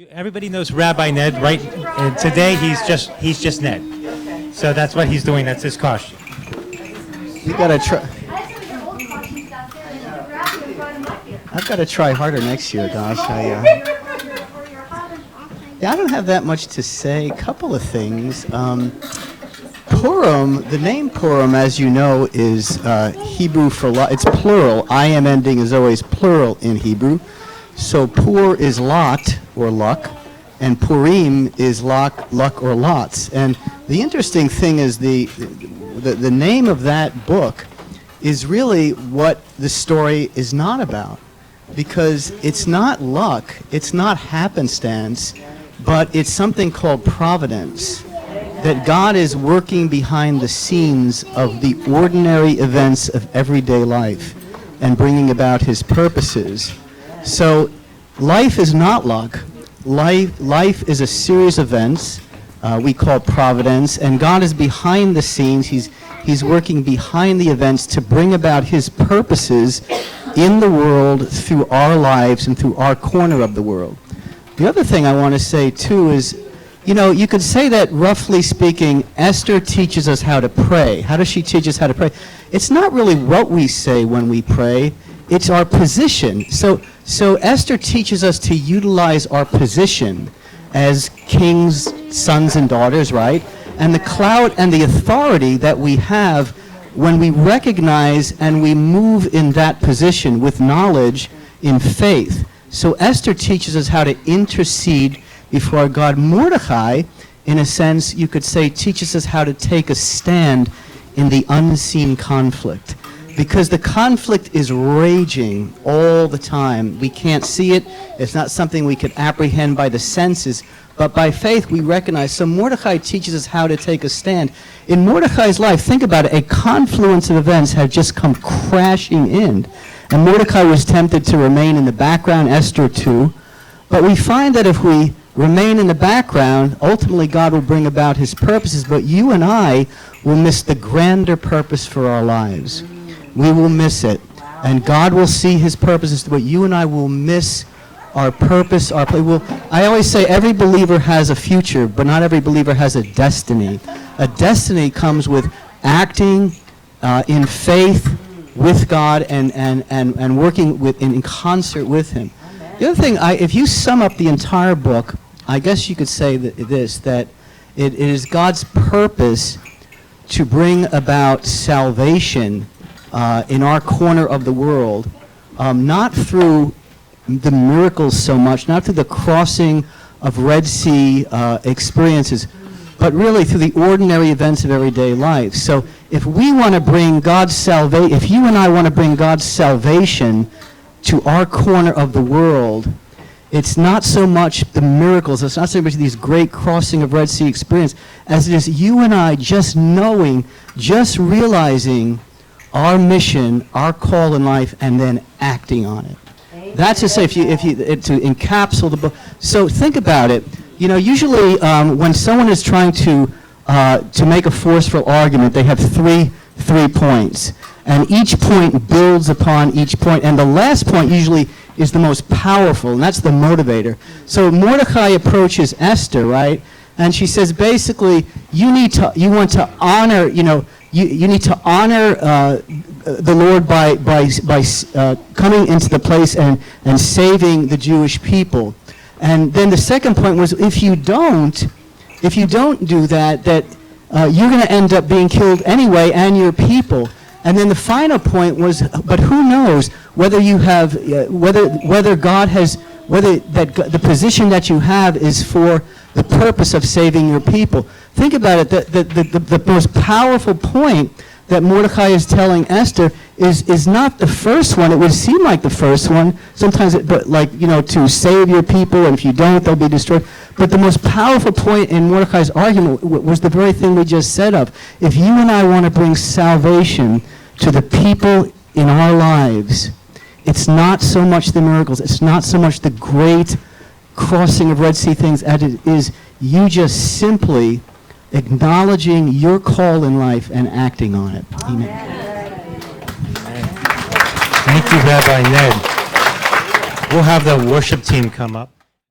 Everybody knows Rabbi Ned, right? And today he's just Ned. So that's what he's doing. That's his costume. You gotta try. I've got to try harder next year, gosh. I don't have that much to say. A couple of things. Purim, the name Purim, as you know, is Hebrew for luck. It's plural. I-am ending is always plural in Hebrew. So Pur is lot or luck, and Purim is luck or lots. And the interesting thing is the name of that book is really what the story is not about, because it's not luck, it's not happenstance, but it's something called providence. That God is working behind the scenes of the ordinary events of everyday life and bringing about his purposes. So life is not luck. Life is a series of events we call providence, and God is behind the scenes. He's working behind the events to bring about his purposes in the world through our lives and through our corner of the world. The other thing I want to say too is, you could say that roughly speaking, Esther teaches us how to pray. How does she teach us how to pray? It's not really what we say when we pray, it's our position. So Esther teaches us to utilize our position as kings, sons, and daughters, right? And the clout and the authority that we have when we recognize and we move in that position with knowledge in faith. So Esther teaches us how to intercede before God. Mordecai, in a sense, you could say, teaches us how to take a stand in the unseen conflict. Because the conflict is raging all the time. We can't see it. It's not something we could apprehend by the senses. But by faith, we recognize. So Mordecai teaches us how to take a stand. In Mordecai's life, think about it, a confluence of events had just come crashing in. And Mordecai was tempted to remain in the background, Esther too. But we find that if we remain in the background, ultimately God will bring about his purposes, but you and I will miss the grander purpose for our lives. We will miss it. And God will see his purposes, but you and I will miss our purpose, our play. Well, I always say every believer has a future, but not every believer has a destiny. A destiny comes with acting in faith with God and working in concert with him. The other thing, if you sum up the entire book, I guess you could say that it is God's purpose to bring about salvation in our corner of the world, not through the miracles so much, not through the crossing of Red Sea experiences, but really through the ordinary events of everyday life. So if we want to bring God's salvation, if you and I want to bring God's salvation to our corner of the world, it's not so much the miracles, it's not so much these great crossing of Red Sea experience, as it is you and I just knowing, just realizing our mission, our call in life, and then acting on it. Amen. That's to say, to encapsulate the book. So think about it. Usually when someone is trying to make a forceful argument, they have three points, and each point builds upon each point, and the last point usually is the most powerful, and that's the motivator. So Mordecai approaches Esther, right? And she says, basically, you want to honor, you need to honor the Lord by coming into the place and saving the Jewish people. And then the second point was, if you don't do that, you're going to end up being killed anyway, and your people. And then the final point was, but who knows whether you have, whether God has, the position that you have is for the purpose of saving your people. Think about it. The most powerful point that Mordecai is telling Esther is not the first one. It would seem like the first one sometimes, to save your people, and if you don't, they'll be destroyed. But the most powerful point in Mordecai's argument was the very thing we just said of. If you and I want to bring salvation to the people in our lives, it's not so much the miracles, it's not so much the great crossing of Red Sea things as it is you just simply acknowledging your call in life and acting on it. Amen. Thank you, Rabbi Ned. We'll have the worship team come up.